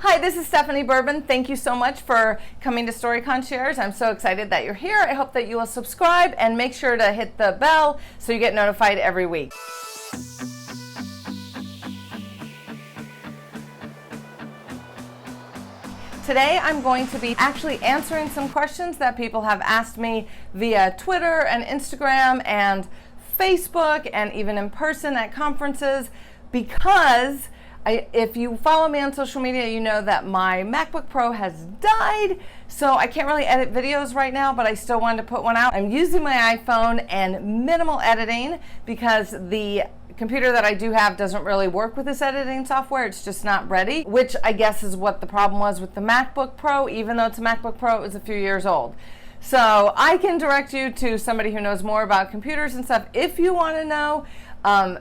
Hi, this is Stephanie Bourbon. Thank you so much for coming to Story Concierge. I'm so excited that you're here. I hope that you will subscribe and make sure to hit the bell so you get notified every week. Today I'm going to be actually answering some questions that people have asked me via Twitter and Instagram and Facebook and even in person at conferences, because if you follow me on social media, you know that my MacBook Pro has died, so I can't really edit videos right now, but I still wanted to put one out. I'm using my iPhone and minimal editing because the computer that I do have doesn't really work with this editing software. It's just not ready, which I guess is what the problem was with the MacBook Pro. Even though it's a MacBook Pro, it was a few years old. So I can direct you to somebody who knows more about computers and stuff if you want to know.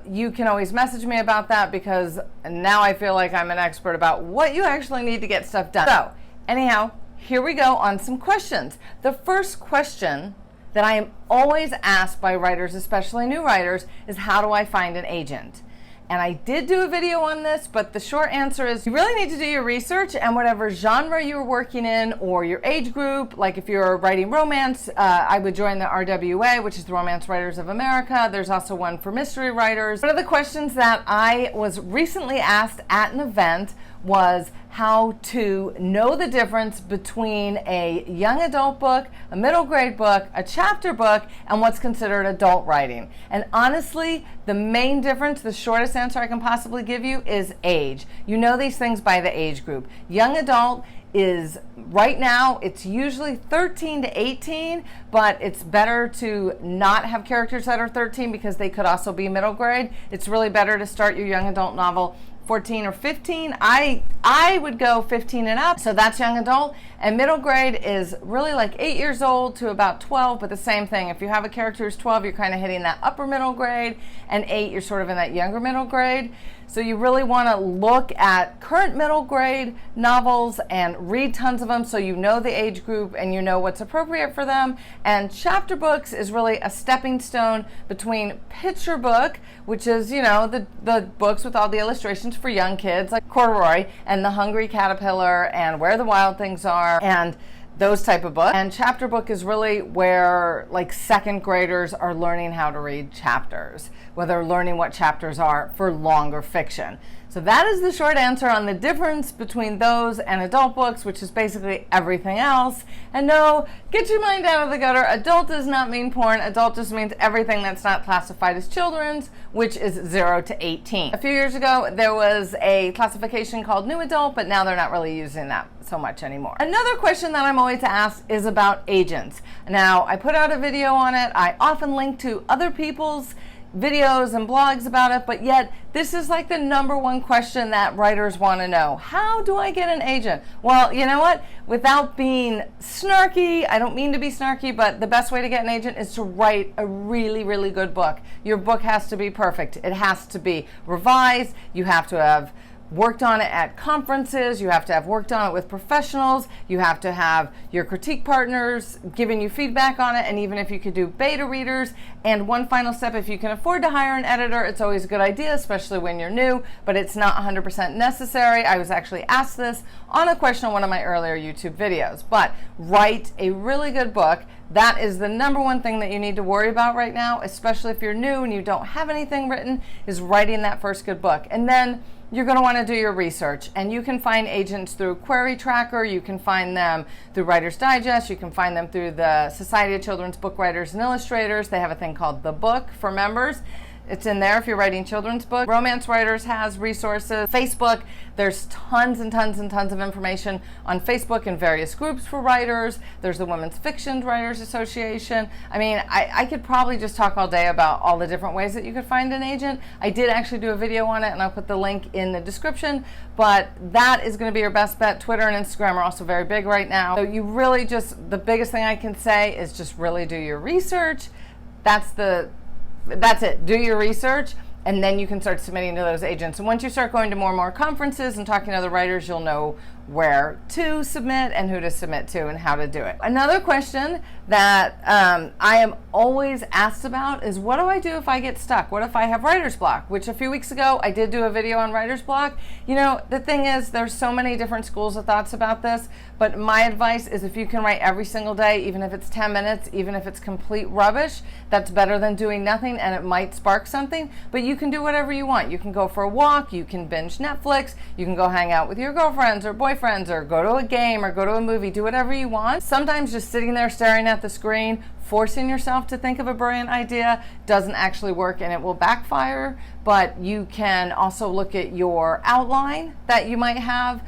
You can always message me about that, because now I feel like I'm an expert about what you actually need to get stuff done. So anyhow, here we go on some questions. The first question that I am always asked by writers, especially new writers, is how do I find an agent? And I did do a video on this, but the short answer is you really need to do your research, and whatever genre you're working in or your age group. Like if you're writing romance, I would join the RWA, which is the Romance Writers of America. There's also one for mystery writers. One of the questions that I was recently asked at an event was how to know the difference between a young adult book, a middle grade book, a chapter book, and what's considered adult writing. And honestly, the main difference, the shortest answer I can possibly give you, is age. You know these things by the age group. Young adult is, right now, it's usually 13 to 18, but it's better to not have characters that are 13 because they could also be middle grade. It's really better to start your young adult novel 14 or 15. I would go 15 and up, so that's young adult. And middle grade is really like 8 years old to about 12, but the same thing. If you have a character who's 12, you're kind of hitting that upper middle grade, and 8, you're sort of in that younger middle grade. So you really want to look at current middle grade novels and read tons of them so you know the age group and you know what's appropriate for them. And chapter books is really a stepping stone between picture book, which is, you know, the books with all the illustrations for young kids like Corduroy and The Hungry Caterpillar and Where the Wild Things Are and those type of books. And chapter book is really where like second graders are learning how to read chapters, where they're learning what chapters are for longer fiction. So that is the short answer on the difference between those and adult books, which is basically everything else. And no, get your mind out of the gutter. Adult does not mean porn. Adult just means everything that's not classified as children's, which is 0 to 18. A few years ago, there was a classification called new adult, but now they're not really using that so much anymore. Another question that I'm always asked is about agents. Now, I put out a video on it. I often link to other people's videos and blogs about it, but yet this is like the #1 question that writers want to know. How do I get an agent? Well, you know what? Without being snarky, I don't mean to be snarky, but the best way to get an agent is to write a really, really good book. Your book has to be perfect. It has to be revised. You have to have worked on it at conferences, you have to have worked on it with professionals, you have to have your critique partners giving you feedback on it, and even if you could do beta readers. And one final step, if you can afford to hire an editor, it's always a good idea, especially when you're new, but it's not 100% necessary. I was actually asked this on a question on one of my earlier YouTube videos. But write a really good book. That is the #1 thing that you need to worry about right now, especially if you're new and you don't have anything written, is writing that first good book. And then you're going to want to do your research, and you can find agents through Query Tracker, you can find them through Writer's Digest, you can find them through the Society of Children's Book Writers and Illustrators. They have a thing called The Book for members. It's in there if you're writing children's books. Romance Writers has resources. Facebook, there's tons and tons and tons of information on Facebook in various groups for writers. There's the Women's Fiction Writers Association. I mean, I could probably just talk all day about all the different ways that you could find an agent. I did actually do a video on it, and I'll put the link in the description, but that is going to be your best bet. Twitter and Instagram are also very big right now. So you really just, the biggest thing I can say is just really do your research. That's it. Do your research. and then you can start submitting to those agents. And once you start going to more and more conferences and talking to other writers, you'll know where to submit and who to submit to and how to do it. Another question that I am always asked about is, what do I do if I get stuck? What if I have writer's block? Which a few weeks ago I did do a video on writer's block. You know, the thing is, there's so many different schools of thoughts about this, but my advice is if you can write every single day, even if it's 10 minutes, even if it's complete rubbish, that's better than doing nothing, and it might spark something. But you can do whatever you want. You can go for a walk, you can binge Netflix, you can go hang out with your girlfriends or boyfriends, or go to a game, or go to a movie. Do whatever you want. Sometimes just sitting there staring at the screen, forcing yourself to think of a brilliant idea doesn't actually work, and it will backfire. But you can also look at your outline that you might have.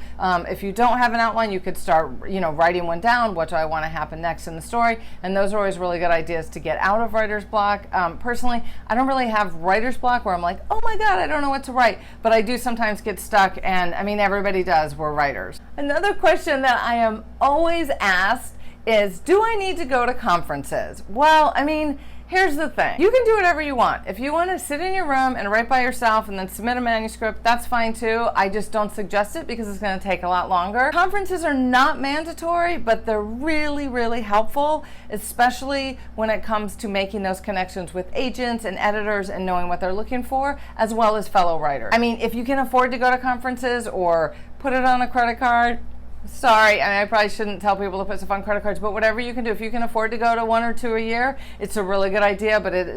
If you don't have an outline, you could start, writing one down. What do I want to happen next in the story? And those are always really good ideas to get out of writer's block. Personally, I don't really have writer's block where I'm like, oh my God, I don't know what to write. But I do sometimes get stuck, and I mean, everybody does. We're writers. Another question that I am always asked is, do I need to go to conferences? Well, I mean, here's the thing. You can do whatever you want. If you want to sit in your room and write by yourself and then submit a manuscript, that's fine too. I just don't suggest it because it's going to take a lot longer. Conferences are not mandatory, but they're really, really helpful, especially when it comes to making those connections with agents and editors and knowing what they're looking for, as well as fellow writers. I mean, if you can afford to go to conferences or put it on a credit card, sorry, I probably shouldn't tell people to put stuff on credit cards, but whatever you can do, if you can afford to go to 1 or 2 a year, it's a really good idea, but it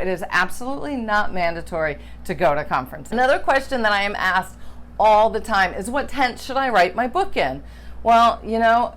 is absolutely not mandatory to go to conferences. Another question that I am asked all the time is, what tense should I write my book in? Well,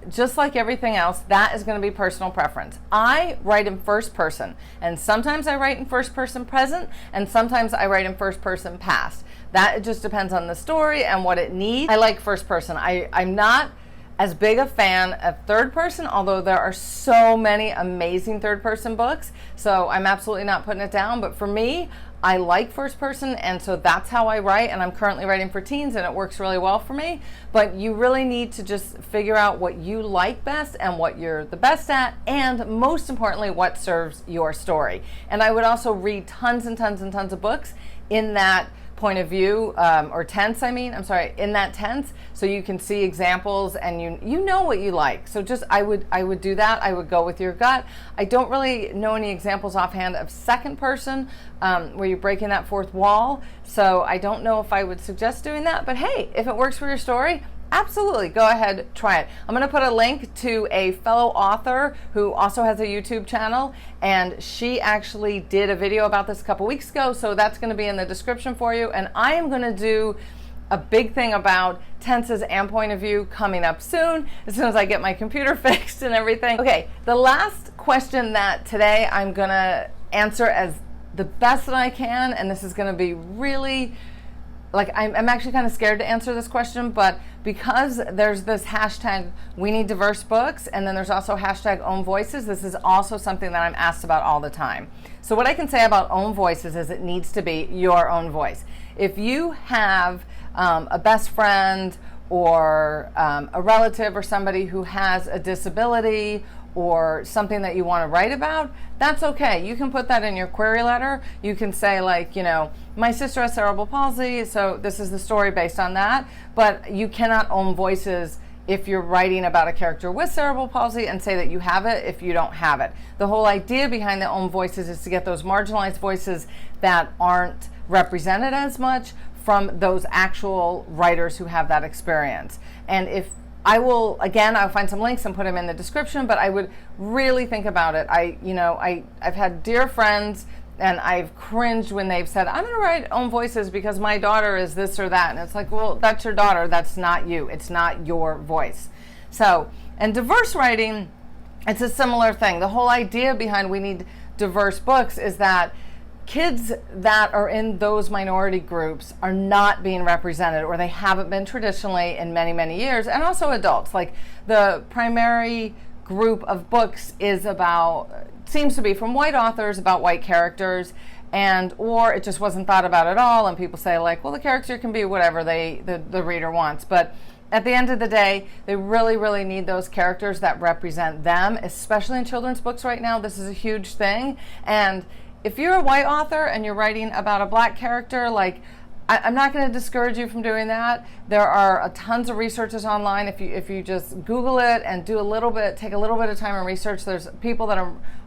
just like everything else, that is going to be personal preference. I write in first person, and sometimes I write in first person present, and sometimes I write in first person past. That just depends on the story and what it needs. I like first person. I'm not as big a fan of third person, although there are so many amazing third person books, so I'm absolutely not putting it down. But for me, I like first person, and so that's how I write, and I'm currently writing for teens, and it works really well for me. But you really need to just figure out what you like best and what you're the best at, and most importantly, what serves your story. And I would also read tons and tons and tons of books in that point of view, or tense, in that tense, so you can see examples and you know what you like. So just I would do that. I would go with your gut. I don't really know any examples offhand of second person where you're breaking that fourth wall, so I don't know if I would suggest doing that, but hey, if it works for your story, absolutely, go ahead, try it. I'm going to put a link to a fellow author who also has a YouTube channel, and she actually did a video about this a couple weeks ago, so that's going to be in the description for you. And I am going to do a big thing about tenses and point of view coming up soon as I get my computer fixed and everything. Okay, the last question that today I'm going to answer as the best that I can, and this is going to be really, I'm actually kind of scared to answer this question, but because there's this hashtag we need diverse books, and then there's also hashtag own voices, this is also something that I'm asked about all the time. So what I can say about own voices is it needs to be your own voice. If you have a best friend or a relative or somebody who has a disability or something that you want to write about, that's okay. You can put that in your query letter. You can say my sister has cerebral palsy, so this is the story based on that. But you cannot own voices if you're writing about a character with cerebral palsy and say that you have it if you don't have it. The whole idea behind the own voices is to get those marginalized voices that aren't represented as much from those actual writers who have that experience. And I'll find some links and put them in the description, but I would really think about it. I've had dear friends, and I've cringed when they've said, I'm going to write own voices because my daughter is this or that. And it's like, well, that's your daughter. That's not you. It's not your voice. So, and diverse writing, it's a similar thing. The whole idea behind we need diverse books is that kids that are in those minority groups are not being represented, or they haven't been traditionally in many, many years, and also adults. Like the primary group of books seems to be from white authors about white characters, or it just wasn't thought about at all, and people say well, the character can be whatever the reader wants. But at the end of the day, they really, really need those characters that represent them, especially in children's books right now. This is a huge thing, and if you're a white author and you're writing about a black character, like, I'm not going to discourage you from doing that. There are tons of researchers online. If you just Google it and do a little bit, take a little bit of time and research, there's people that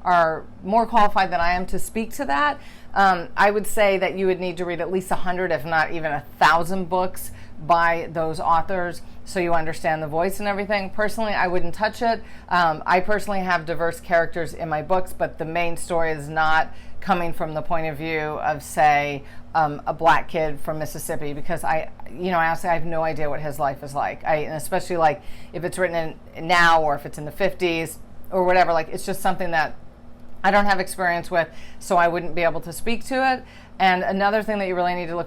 are more qualified than I am to speak to that. I would say that you would need to read at least 100, if not even 1,000 books by those authors so you understand the voice and everything. Personally, I wouldn't touch it. I personally have diverse characters in my books, but the main story is not coming from the point of view of, say, a black kid from Mississippi, because honestly, I have no idea what his life is like. And especially like if it's written in now or if it's in the 50s or whatever, like it's just something that I don't have experience with, so I wouldn't be able to speak to it. And another thing that you really need to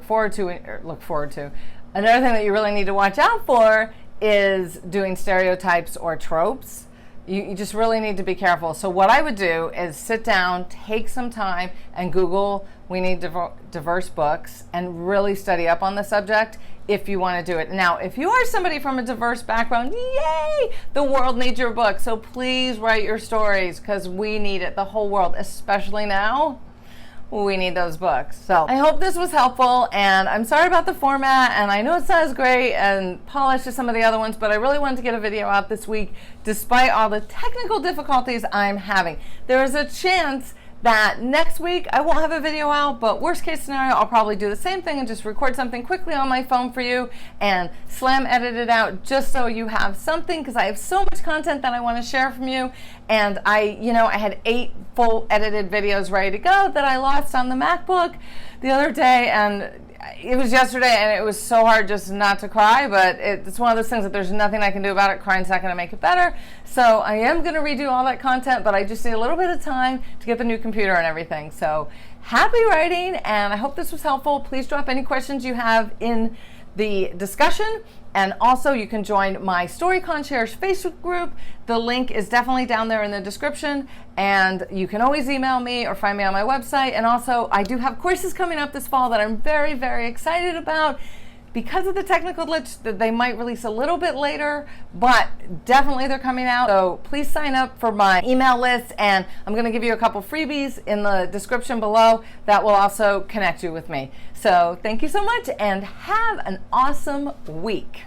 another thing that you really need to watch out for is doing stereotypes or tropes. You just really need to be careful. So what I would do is sit down, take some time, and Google "we need diverse books" and really study up on the subject if you want to do it. Now, if you are somebody from a diverse background, yay! The world needs your book. So please write your stories, because we need it. The whole world, especially now, we need those books. So I hope this was helpful, and I'm sorry about the format, and I know it's not as great and polished as some of the other ones, but I really wanted to get a video out this week despite all the technical difficulties I'm having. There is a chance that next week I won't have a video out, but worst case scenario, I'll probably do the same thing and just record something quickly on my phone for you and slam edit it out just so you have something, because I have so much content that I want to share from you. And I had 8 full edited videos ready to go that I lost on the MacBook the other day, and it was yesterday, and it was so hard just not to cry, but it's one of those things that there's nothing I can do about it. Crying's not going to make it better. So I am going to redo all that content, but I just need a little bit of time to get the new computer and everything. So happy writing, and I hope this was helpful. Please drop any questions you have in the discussion. And also, you can join my Story Concierge Facebook group. The link is definitely down there in the description. And you can always email me or find me on my website. And also, I do have courses coming up this fall that I'm very, very excited about. Because of the technical glitch, that they might release a little bit later, but definitely they're coming out. So please sign up for my email list, and I'm going to give you a couple freebies in the description below that will also connect you with me. So thank you so much, and have an awesome week.